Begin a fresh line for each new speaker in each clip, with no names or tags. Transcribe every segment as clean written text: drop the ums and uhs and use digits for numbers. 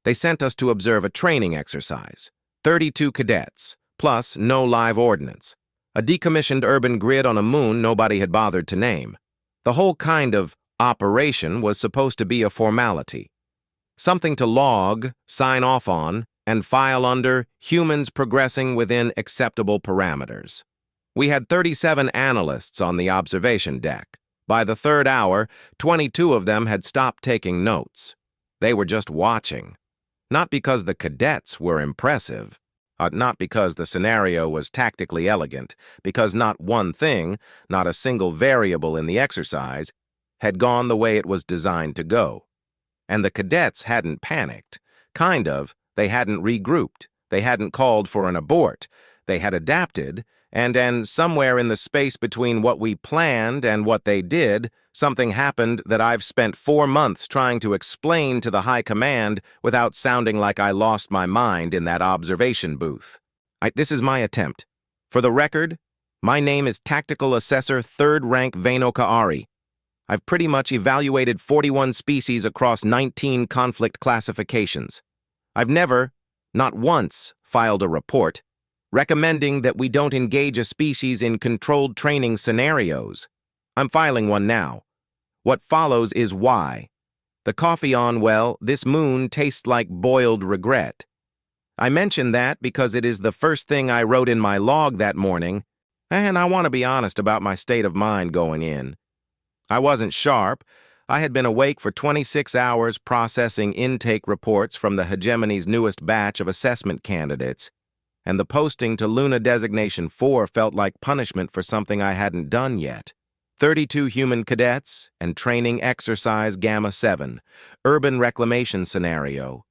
They sent us to observe a training exercise. 32 cadets, plus no live ordnance. A decommissioned urban grid on a moon nobody had bothered to name. The whole kind of operation was supposed to be a formality. Something to log, sign off on, and file under humans progressing within acceptable parameters. We had 37 analysts on the observation deck. By the third hour, 22 of them had stopped taking notes. They were just watching. Not because the cadets were impressive, not because the scenario was tactically elegant, because not one thing, not a single variable in the exercise, had gone the way it was designed to go. And the cadets hadn't panicked. Kind of. They hadn't regrouped. They hadn't called for an abort. They had adapted, and somewhere in the space between what we planned and what they did, something happened that I've spent 4 months trying to explain to the high command without sounding like I lost my mind in that observation booth. This is my attempt. For the record, my name is Tactical Assessor 3rd Rank Vano Kaari. I've pretty much evaluated 41 species across 19 conflict classifications. I've never, not once, filed a report recommending that we don't engage a species in controlled training scenarios. I'm filing one now. What follows is why. The coffee on, well, this moon tastes like boiled regret. I mention that because it is the first thing I wrote in my log that morning, and I want to be honest about my state of mind going in. I wasn't sharp. I had been awake for 26 hours processing intake reports from the hegemony's newest batch of assessment candidates, and the posting to Luna Designation 4 felt like punishment for something I hadn't done yet. 32 human cadets and training exercise Gamma 7, urban reclamation scenario.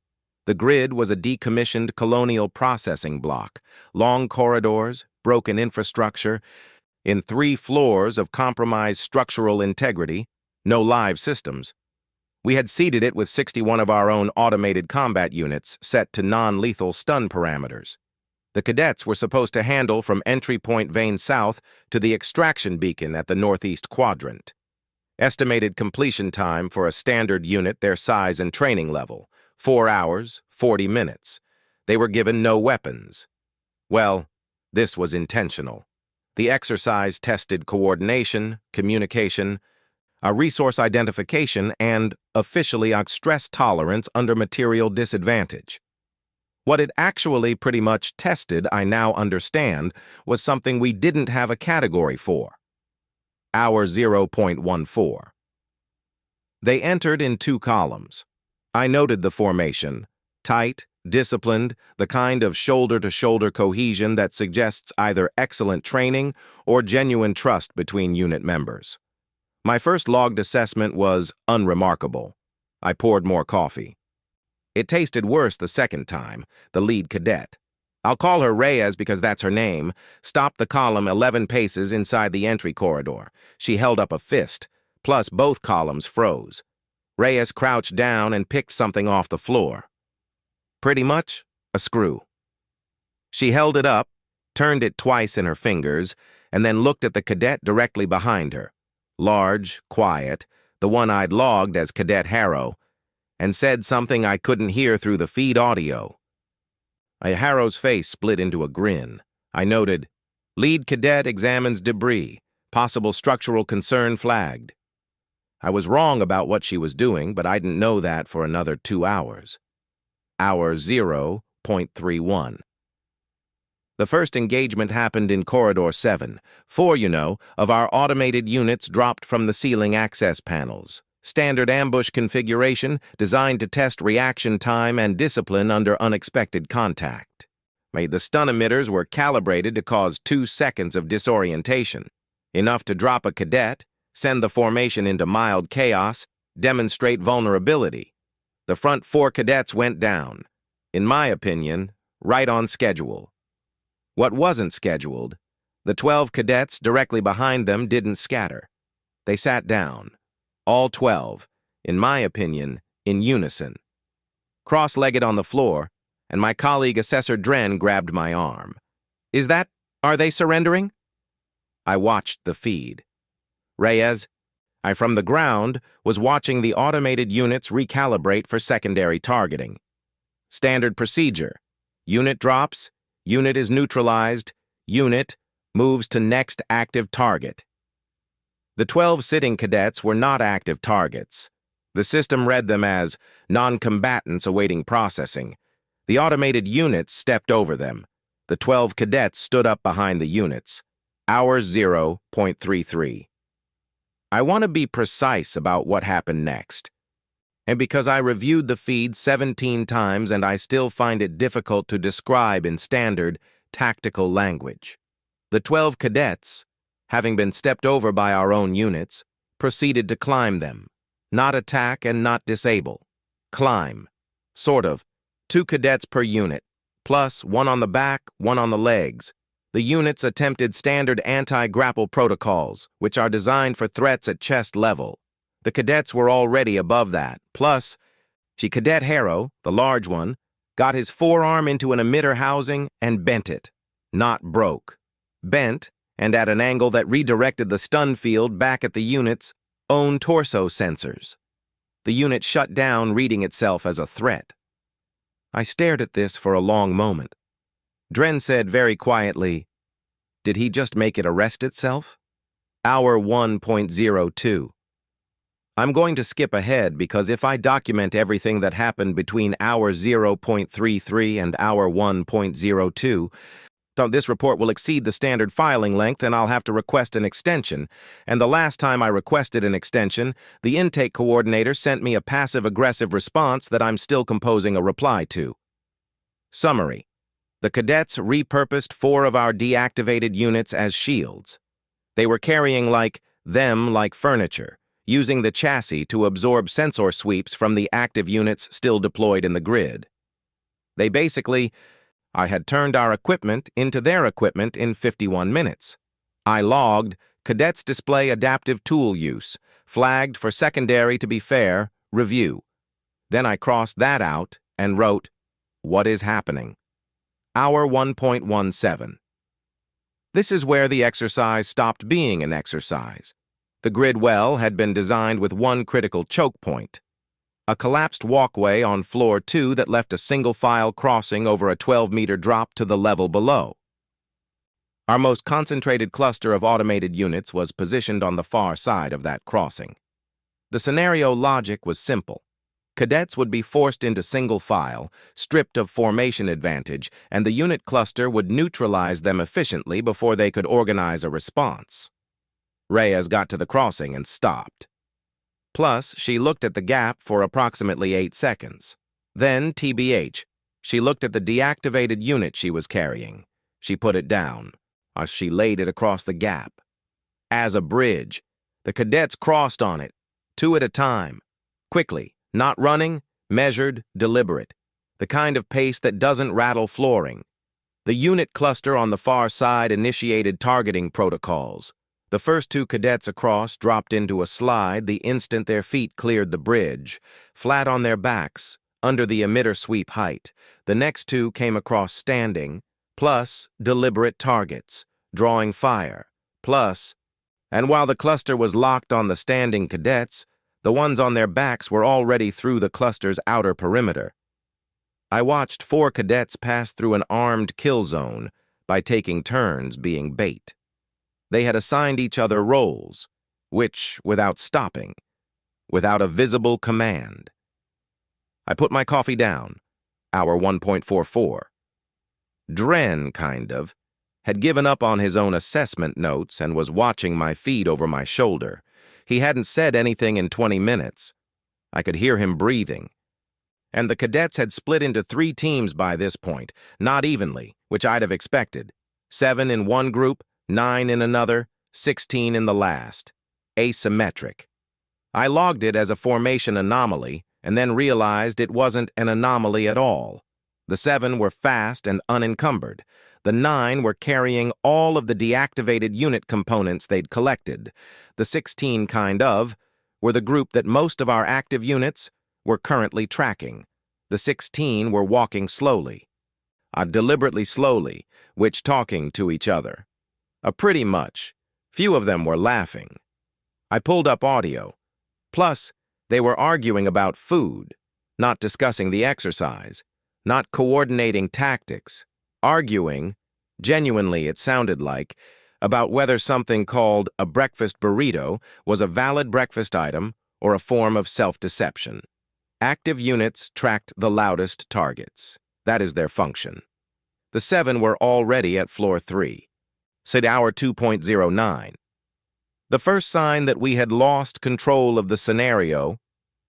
The grid was a decommissioned colonial processing block, long corridors, broken infrastructure, in 3 floors of compromised structural integrity, no live systems. We had seeded it with 61 of our own automated combat units set to non-lethal stun parameters. The cadets were supposed to handle from entry point Vane South to the extraction beacon at the northeast quadrant. Estimated completion time for a standard unit their size and training level, 4 hours, 40 minutes. They were given no weapons. Well, this was intentional. The exercise tested coordination, communication, a resource identification, and, officially, stress tolerance under material disadvantage. What it actually pretty much tested, I now understand, was something we didn't have a category for. Hour 0.14. They entered in 2 columns. I noted the formation. Tight, disciplined, the kind of shoulder-to-shoulder cohesion that suggests either excellent training or genuine trust between unit members. My first logged assessment was unremarkable. I poured more coffee. It tasted worse the second time, the lead cadet. I'll call her Reyes because that's her name. Stopped the column 11 paces inside the entry corridor. She held up a fist, plus both columns froze. Reyes crouched down and picked something off the floor. Pretty much a screw. She held it up, turned it twice in her fingers, and then looked at the cadet directly behind her. Large, quiet, the one I'd logged as Cadet Harrow, and said something I couldn't hear through the feed audio. Harrow's face split into a grin. I noted, "Lead cadet examines debris. Possible structural concern flagged." I was wrong about what she was doing, but I didn't know that for another 2 hours. Hour 0.31. The first engagement happened in Corridor 7. 4, of our automated units dropped from the ceiling access panels. Standard ambush configuration designed to test reaction time and discipline under unexpected contact. The stun emitters were calibrated to cause 2 seconds of disorientation, enough to drop a cadet, send the formation into mild chaos, demonstrate vulnerability. The front 4 cadets went down. In my opinion, right on schedule. What wasn't scheduled, the 12 cadets directly behind them didn't scatter. They sat down. All 12, in my opinion, in unison. Cross-legged on the floor, and my colleague Assessor Dren grabbed my arm. Are they surrendering? I watched the feed. Reyes, I from the ground was watching the automated units recalibrate for secondary targeting. Standard procedure. Unit drops, unit is neutralized, unit moves to next active target. The 12 sitting cadets were not active targets. The system read them as non-combatants awaiting processing. The automated units stepped over them. The 12 cadets stood up behind the units. Hours 0.33. I want to be precise about what happened next. And because I reviewed the feed 17 times and I still find it difficult to describe in standard, tactical language. The 12 cadets, having been stepped over by our own units, proceeded to climb them. Not attack and not disable. Climb. Sort of. 2 cadets per unit, plus 1 on the back, 1 on the legs. The units attempted standard anti-grapple protocols, which are designed for threats at chest level. The cadets were already above that. Plus, Cadet Harrow, the large one, got his forearm into an emitter housing and bent it. Not broke. Bent, and at an angle that redirected the stun field back at the unit's own torso sensors. The unit shut down, reading itself as a threat. I stared at this for a long moment. Dren said very quietly, "Did he just make it arrest itself?" Hour 1.02. I'm going to skip ahead because if I document everything that happened between hour 0.33 and hour 1.02, this report will exceed the standard filing length and I'll have to request an extension. And the last time I requested an extension, the intake coordinator sent me a passive-aggressive response that I'm still composing a reply to. Summary. The cadets repurposed 4 of our deactivated units as shields. They were carrying like furniture, using the chassis to absorb sensor sweeps from the active units still deployed in the grid. I had turned our equipment into their equipment in 51 minutes. I logged, cadets display adaptive tool use, flagged for secondary to be fair, review. Then I crossed that out and wrote, what is happening? Hour 1.17. This is where the exercise stopped being an exercise. The grid well had been designed with one critical choke point, a collapsed walkway on floor 2 that left a single file crossing over a 12-meter drop to the level below. Our most concentrated cluster of automated units was positioned on the far side of that crossing. The scenario logic was simple. Cadets would be forced into single file, stripped of formation advantage, and the unit cluster would neutralize them efficiently before they could organize a response. Reyes got to the crossing and stopped. Plus, she looked at the gap for approximately 8 seconds. Then, TBH, she looked at the deactivated unit she was carrying. She put it down. She laid it across the gap. As a bridge, the cadets crossed on it, 2 at a time. Quickly, not running, measured, deliberate. The kind of pace that doesn't rattle flooring. The unit cluster on the far side initiated targeting protocols. The first 2 cadets across dropped into a slide the instant their feet cleared the bridge, flat on their backs, under the emitter sweep height. The next 2 came across standing, plus deliberate targets, drawing fire, plus, and while the cluster was locked on the standing cadets, the ones on their backs were already through the cluster's outer perimeter. I watched 4 cadets pass through an armed kill zone by taking turns being bait. They had assigned each other roles, which, without stopping, without a visible command. I put my coffee down, hour 1.44. Dren, had given up on his own assessment notes and was watching my feed over my shoulder. He hadn't said anything in 20 minutes. I could hear him breathing. And the cadets had split into 3 teams by this point, not evenly, which I'd have expected. 7 in one group, 9 in another, 16 in the last. Asymmetric. I logged it as a formation anomaly and then realized it wasn't an anomaly at all. The 7 were fast and unencumbered. The 9 were carrying all of the deactivated unit components they'd collected. The 16 were the group that most of our active units were currently tracking. The 16 were walking slowly. Deliberately slowly, which talking to each other. Pretty much. Few of them were laughing. I pulled up audio. Plus, they were arguing about food, not discussing the exercise. not coordinating tactics, arguing, genuinely it sounded like, about whether something called a breakfast burrito was a valid breakfast item or a form of self-deception. Active units tracked the loudest targets. That is their function. The 7 were already at floor 3. Said hour 2.09. The first sign that we had lost control of the scenario,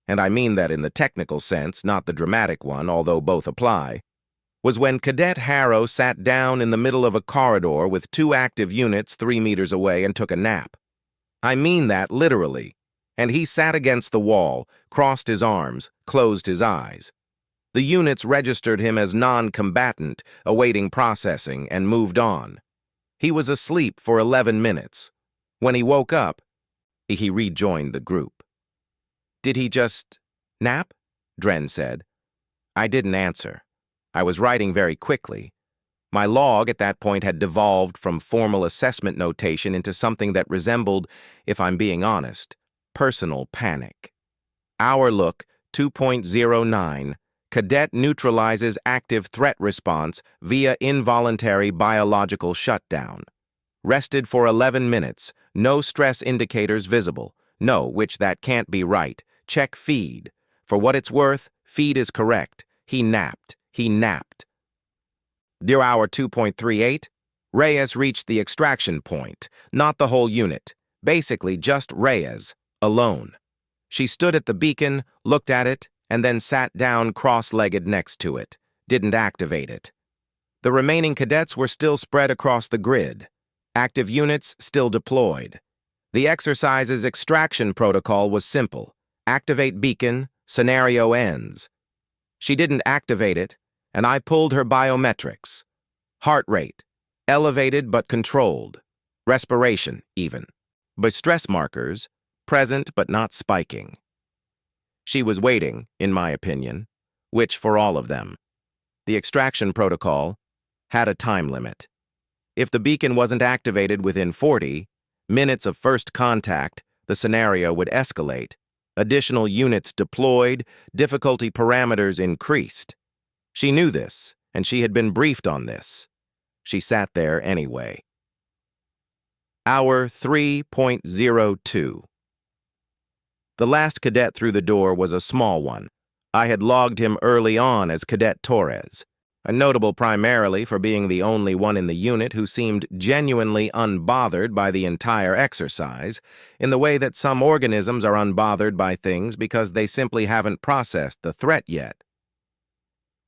and I mean that in the technical sense, not the dramatic one, although both apply, was when Cadet Harrow sat down in the middle of a corridor with 2 active units 3 meters away and took a nap. I mean that literally. And he sat against the wall, crossed his arms, closed his eyes. The units registered him as non-combatant, awaiting processing, and moved on. He was asleep for 11 minutes. When he woke up, he rejoined the group. "Did he just nap?" Dren said. I didn't answer. I was writing very quickly. My log at that point had devolved from formal assessment notation into something that resembled, if I'm being honest, personal panic. Hour look 2.09. Cadet neutralizes active threat response via involuntary biological shutdown. Rested for 11 minutes. No stress indicators visible. No, which that can't be right. Check feed. For what it's worth, feed is correct. He napped. He napped. Near hour 2.38, Reyes reached the extraction point, not the whole unit. Basically just Reyes, alone. She stood at the beacon, looked at it, and then sat down cross-legged next to it. Didn't activate it. The remaining cadets were still spread across the grid. Active units still deployed. The exercise's extraction protocol was simple. Activate beacon, scenario ends. She didn't activate it, and I pulled her biometrics. Heart rate, elevated but controlled. Respiration, even. But stress markers, present but not spiking. She was waiting, in my opinion, which for all of them. The extraction protocol had a time limit. If the beacon wasn't activated within 40 minutes of first contact, the scenario would escalate. Additional units deployed, difficulty parameters increased. She knew this, and she had been briefed on this. She sat there anyway. Hour 3.02. The last cadet through the door was a small one. I had logged him early on as Cadet Torres, notable primarily for being the only one in the unit who seemed genuinely unbothered by the entire exercise, in the way that some organisms are unbothered by things because they simply haven't processed the threat yet.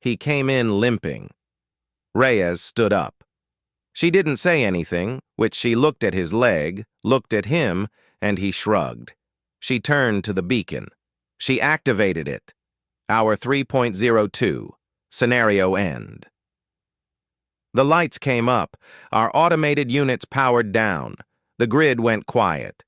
He came in limping. Reyes stood up. She didn't say anything, which she looked at his leg, looked at him, and he shrugged. She turned to the beacon. She activated it. Hour 3.02. Scenario end. The lights came up. Our automated units powered down. The grid went quiet.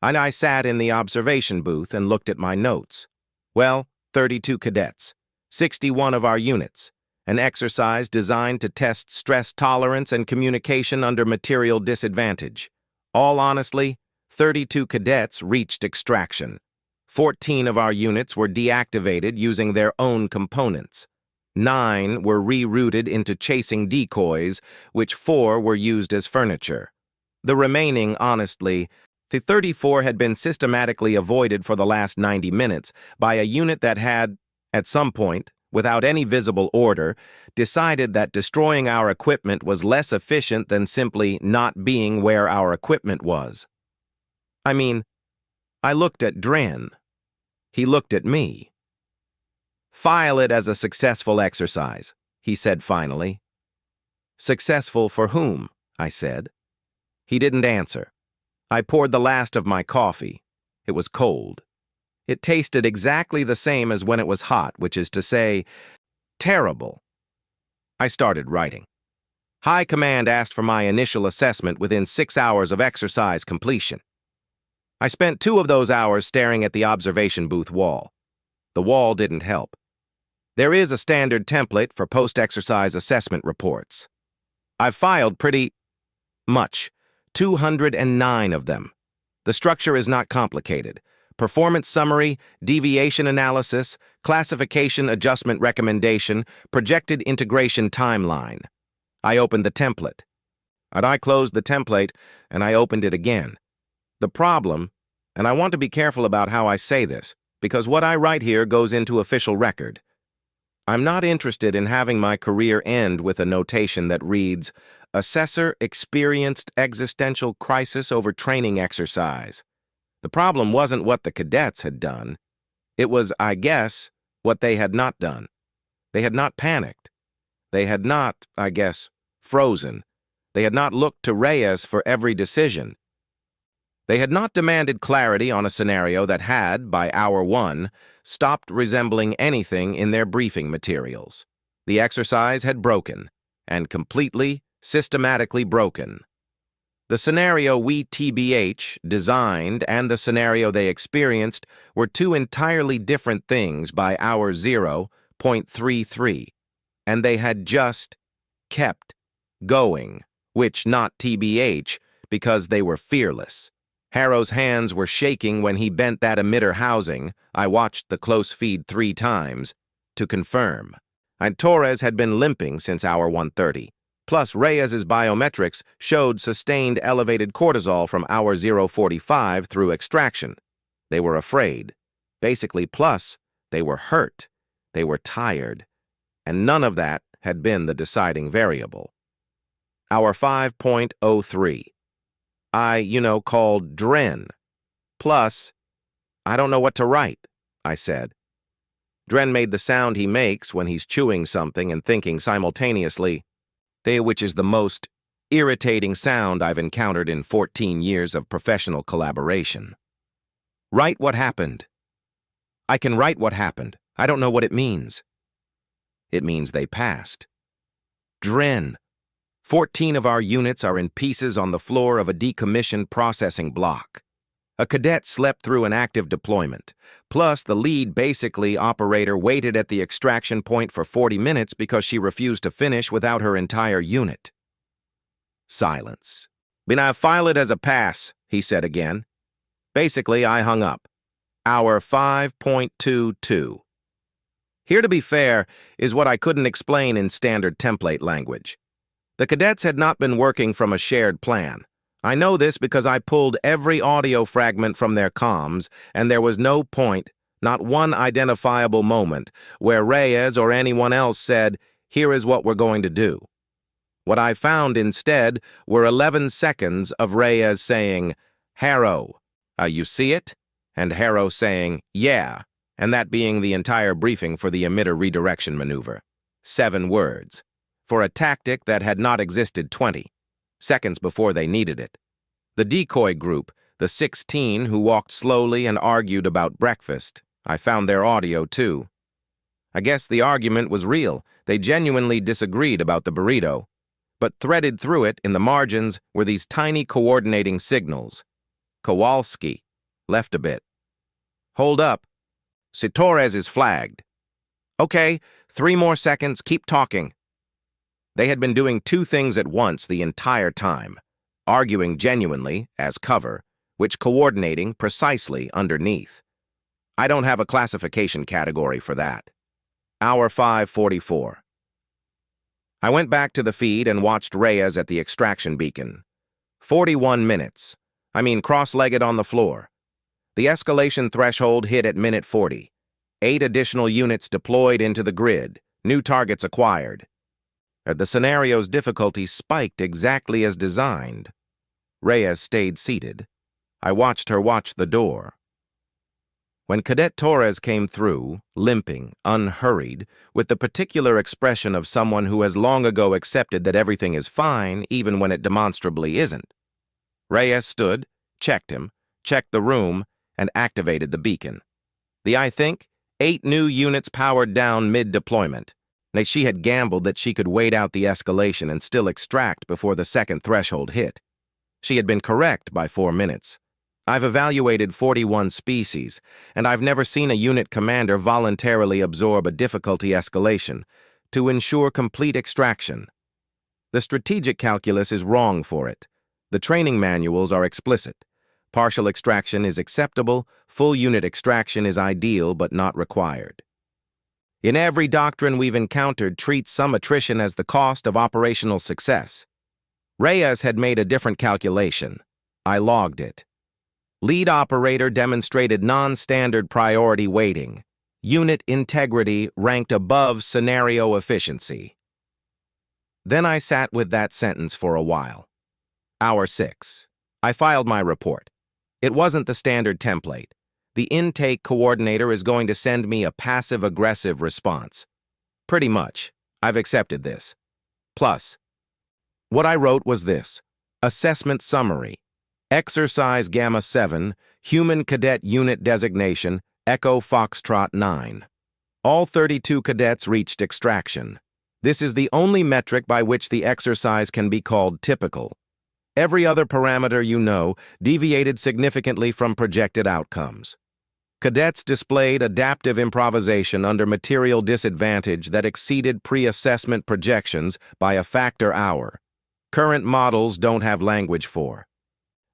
I sat in the observation booth and looked at my notes. Well, 32 cadets. 61 of our units. An exercise designed to test stress tolerance and communication under material disadvantage. All honestly, 32 cadets reached extraction. 14 of our units were deactivated using their own components. 9 were rerouted into chasing decoys, which 4 were used as furniture. The remaining, honestly, the 34 had been systematically avoided for the last 90 minutes by a unit that had, at some point, without any visible order, decided that destroying our equipment was less efficient than simply not being where our equipment was. I mean, I looked at Dren. He looked at me. "File it as a successful exercise," he said finally. "Successful for whom?" I said. He didn't answer. I poured the last of my coffee. It was cold. It tasted exactly the same as when it was hot, which is to say, terrible. I started writing. High Command asked for my initial assessment within 6 hours of exercise completion. I spent 2 of those hours staring at the observation booth wall. The wall didn't help. There is a standard template for post-exercise assessment reports. I've filed pretty much 209 of them. The structure is not complicated. performance summary, deviation analysis, classification adjustment recommendation, projected integration timeline. I opened the template. And I closed the template, and I opened it again. The problem, and I want to be careful about how I say this, because what I write here goes into official record. I'm not interested in having my career end with a notation that reads, "Assessor experienced existential crisis over training exercise." The problem wasn't what the cadets had done. It was, I guess, what they had not done. They had not panicked. They had not, I guess, frozen. They had not looked to Reyes for every decision. They had not demanded clarity on a scenario that had, by hour 1, stopped resembling anything in their briefing materials. The exercise had broken, and completely, systematically broken. The scenario we TBH designed and the scenario they experienced were two entirely different things by hour 0.33, and they had just kept going, which not TBH, because they were fearless. Harrow's hands were shaking when he bent that emitter housing. I watched the close feed 3 times to confirm. And Torres had been limping since hour 1:30. Plus, Reyes's biometrics showed sustained elevated cortisol from hour 0:45 through extraction. They were afraid. Basically, plus, they were hurt. They were tired. And none of that had been the deciding variable. Hour 5.03. I called Dren. Plus, I don't know what to write, I said. Dren made the sound he makes when he's chewing something and thinking simultaneously, which is the most irritating sound I've encountered in 14 years of professional collaboration. Write what happened. I can write what happened. I don't know what it means. It means they passed. Dren. 14 of our units are in pieces on the floor of a decommissioned processing block. A cadet slept through an active deployment. Plus, the lead basically operator waited at the extraction point for 40 minutes because she refused to finish without her entire unit. Silence. "I file it as a pass," he said again. Basically, I hung up. Hour 5.22. Here, to be fair, is what I couldn't explain in standard template language. The cadets had not been working from a shared plan. I know this because I pulled every audio fragment from their comms, and there was no point, not one identifiable moment, where Reyes or anyone else said, "Here is what we're going to do." What I found instead were 11 seconds of Reyes saying, "Harrow, you see it?" and Harrow saying, "Yeah," and that being the entire briefing for the emitter redirection maneuver. 7 words. For a tactic that had not existed 20 seconds before they needed it. The decoy group, the 16 who walked slowly and argued about breakfast, I found their audio too. I guess the argument was real. They genuinely disagreed about the burrito. But threaded through it, in the margins, were these tiny coordinating signals. Kowalski. Left a bit. Hold up. Torres is flagged. Okay, 3 more seconds, keep talking. They had been doing 2 things at once the entire time, arguing genuinely, as cover, which coordinating precisely underneath. I don't have a classification category for that. Hour 5:44. I went back to the feed and watched Reyes at the extraction beacon. 41 minutes. Cross-legged on the floor. The escalation threshold hit at minute 40. 8 additional units deployed into the grid, new targets acquired. The scenario's difficulty spiked exactly as designed. Reyes stayed seated. I watched her watch the door. When Cadet Torres came through, limping, unhurried, with the particular expression of someone who has long ago accepted that everything is fine even when it demonstrably isn't, Reyes stood, checked him, checked the room, and activated the beacon. I think 8 new units powered down mid-deployment. She had gambled that she could wait out the escalation and still extract before the second threshold hit. She had been correct by 4 minutes. I've evaluated 41 species, and I've never seen a unit commander voluntarily absorb a difficulty escalation to ensure complete extraction. The strategic calculus is wrong for it. The training manuals are explicit. Partial extraction is acceptable, full unit extraction is ideal but not required. In every doctrine we've encountered treats some attrition as the cost of operational success. Reyes had made a different calculation. I logged it. Lead operator demonstrated non-standard priority weighting. Unit integrity ranked above scenario efficiency. Then I sat with that sentence for a while. Hour 6. I filed my report. It wasn't the standard template. The intake coordinator is going to send me a passive-aggressive response. Pretty much. I've accepted this. Plus, what I wrote was this: Assessment Summary. Exercise Gamma 7, Human Cadet Unit Designation, Echo Foxtrot 9. All 32 cadets reached extraction. This is the only metric by which the exercise can be called typical. Every other parameter you know deviated significantly from projected outcomes. Cadets displayed adaptive improvisation under material disadvantage that exceeded pre-assessment projections by a factor hour. Current models don't have language for.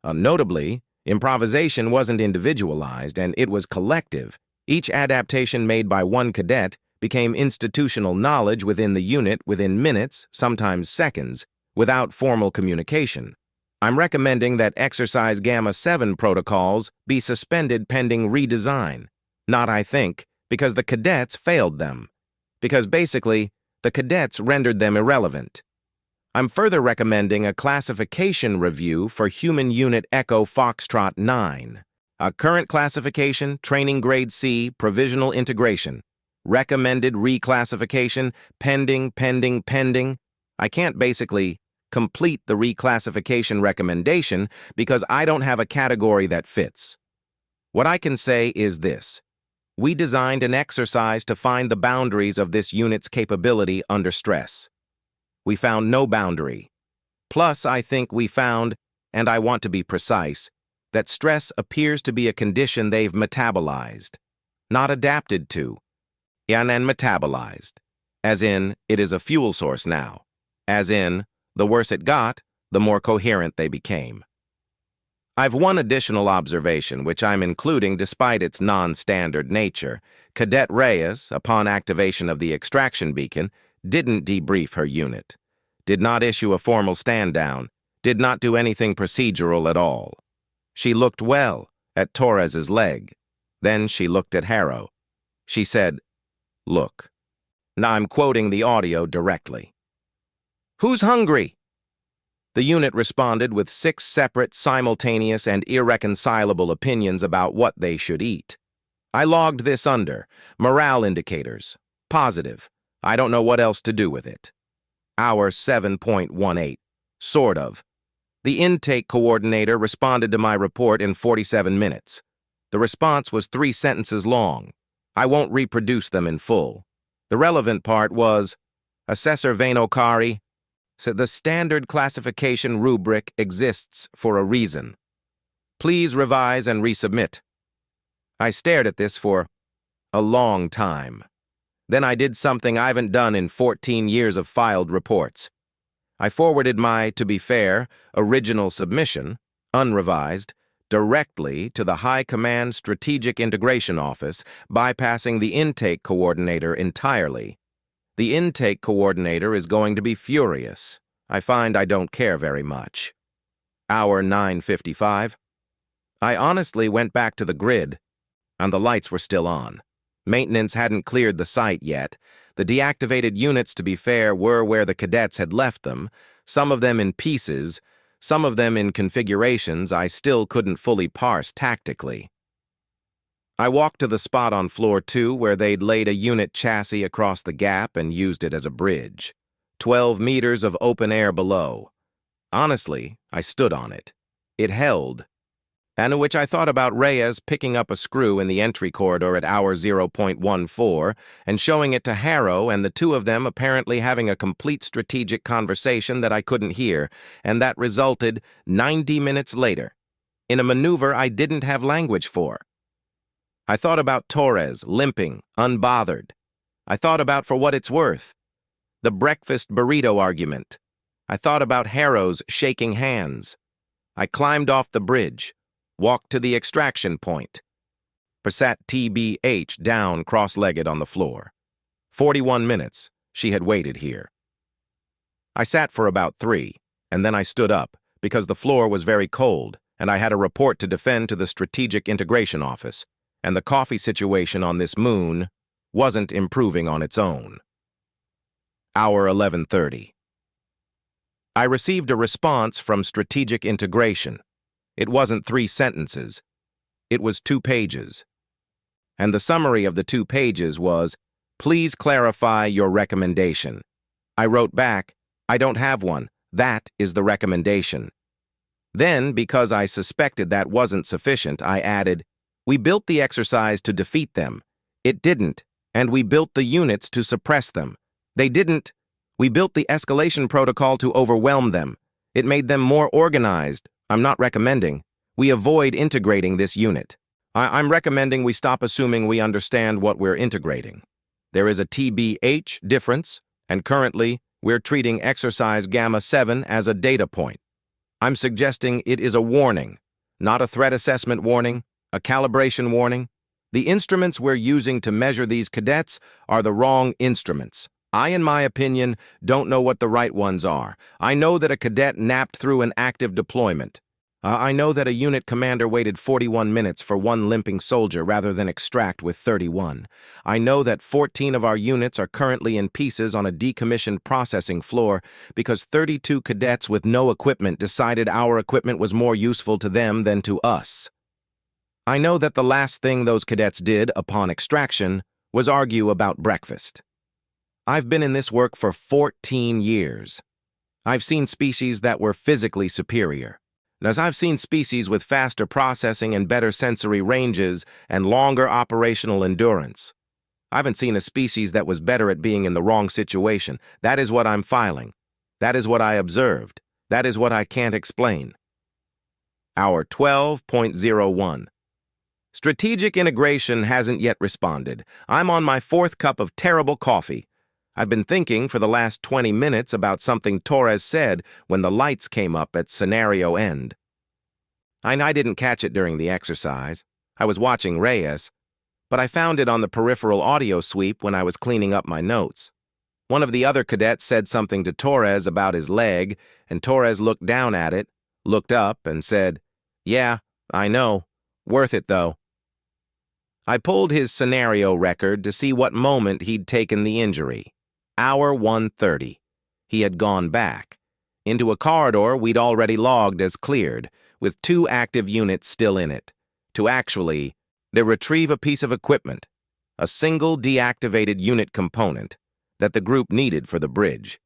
Notably, improvisation wasn't individualized and it was collective. Each adaptation made by one cadet became institutional knowledge within the unit within minutes, sometimes seconds, without formal communication. I'm recommending that Exercise Gamma 7 protocols be suspended pending redesign. Not I think, because the cadets failed them. Because basically, the cadets rendered them irrelevant. I'm further recommending a classification review for Human Unit Echo Foxtrot 9. A current classification, Training Grade C, Provisional Integration. Recommended reclassification, pending. I can't basically complete the reclassification recommendation because I don't have a category that fits. What I can say is this: we designed an exercise to find the boundaries of this unit's capability under stress. We found no boundary. Plus, I think we found, and I want to be precise, that stress appears to be a condition they've metabolized, not adapted to, and metabolized. As in, it is a fuel source now. As in, the worse it got, the more coherent they became. I've one additional observation, which I'm including despite its non-standard nature. Cadet Reyes, upon activation of the extraction beacon, didn't debrief her unit, did not issue a formal stand-down, did not do anything procedural at all. She looked well at Torres's leg. Then she looked at Harrow. She said, "Look." Now I'm quoting the audio directly. "Who's hungry?" The unit responded with 6 separate, simultaneous, and irreconcilable opinions about what they should eat. I logged this under morale indicators. Positive. I don't know what else to do with it. Hour 7.18. Sort of. The intake coordinator responded to my report in 47 minutes. The response was 3 sentences long. I won't reproduce them in full. The relevant part was, Assessor Vainokari said the standard classification rubric exists for a reason. Please revise and resubmit. I stared at this for a long time. Then I did something I haven't done in 14 years of filed reports. I forwarded my, to be fair, original submission, unrevised, directly to the High Command Strategic Integration Office, bypassing the intake coordinator entirely. The intake coordinator is going to be furious. I find I don't care very much. Hour 9:55. I honestly went back to the grid, and the lights were still on. Maintenance hadn't cleared the site yet. The deactivated units, to be fair, were where the cadets had left them, some of them in pieces, some of them in configurations I still couldn't fully parse tactically. I walked to the spot on floor 2 where they'd laid a unit chassis across the gap and used it as a bridge. 12 meters of open air below. Honestly, I stood on it. It held. And in which I thought about Reyes picking up a screw in the entry corridor at hour 0.14 and showing it to Harrow, and the two of them apparently having a complete strategic conversation that I couldn't hear, and that resulted 90 minutes later in a maneuver I didn't have language for. I thought about Torres, limping, unbothered. I thought about, for what it's worth, the breakfast burrito argument. I thought about Harrow's shaking hands. I climbed off the bridge. Walk to the extraction point. Sat TBH down cross-legged on the floor. 41 minutes she had waited here. I sat for about 3, and then I stood up, because the floor was very cold, and I had a report to defend to the Strategic Integration Office, and the coffee situation on this moon wasn't improving on its own. Hour 11:30. I received a response from Strategic Integration. It wasn't 3 sentences. It was 2 pages. And the summary of the 2 pages was, "Please clarify your recommendation." I wrote back, "I don't have one. That is the recommendation." Then, because I suspected that wasn't sufficient, I added, "We built the exercise to defeat them. It didn't, and we built the units to suppress them. They didn't. We built the escalation protocol to overwhelm them. It made them more organized. I'm not recommending. We avoid integrating this unit. I'm recommending we stop assuming we understand what we're integrating. There is a TBH difference, and currently, we're treating exercise Gamma 7 as a data point. I'm suggesting it is a warning, not a threat assessment warning, a calibration warning. The instruments we're using to measure these cadets are the wrong instruments. I, in my opinion, don't know what the right ones are. I know that a cadet napped through an active deployment. I know that a unit commander waited 41 minutes for one limping soldier rather than extract with 31. I know that 14 of our units are currently in pieces on a decommissioned processing floor because 32 cadets with no equipment decided our equipment was more useful to them than to us. I know that the last thing those cadets did upon extraction was argue about breakfast. I've been in this work for 14 years. I've seen species that were physically superior. As I've seen species with faster processing and better sensory ranges and longer operational endurance. I haven't seen a species that was better at being in the wrong situation. That is what I'm filing. That is what I observed. That is what I can't explain. Hour 12.01. Strategic Integration hasn't yet responded. I'm on my 4th cup of terrible coffee. I've been thinking for the last 20 minutes about something Torres said when the lights came up at scenario end. I didn't catch it during the exercise. I was watching Reyes, but I found it on the peripheral audio sweep when I was cleaning up my notes. One of the other cadets said something to Torres about his leg, and Torres looked down at it, looked up, and said, "Yeah, I know. Worth it, though." I pulled his scenario record to see what moment he'd taken the injury. Hour 1:30. He had gone back into a corridor we'd already logged as cleared, with 2 active units still in it, to actually retrieve a piece of equipment, a single deactivated unit component that the group needed for the bridge.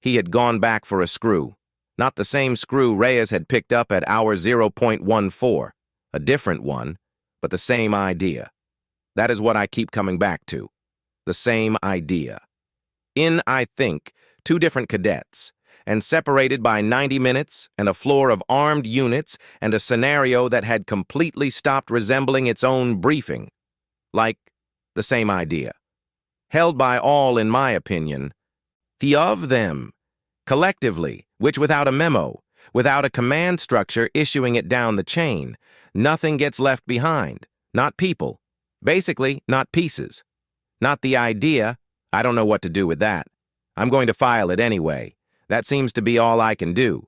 He had gone back for a screw, not the same screw Reyes had picked up at hour 0.14, a different one, but the same idea. That is what I keep coming back to, the same idea. In, I think, 2 different cadets, and separated by 90 minutes and a floor of armed units and a scenario that had completely stopped resembling its own briefing. Like, the same idea. Held by all, in my opinion, the of them, collectively, which without a memo, without a command structure issuing it down the chain, nothing gets left behind, not people, basically not pieces, not the idea. I don't know what to do with that. I'm going to file it anyway. That seems to be all I can do.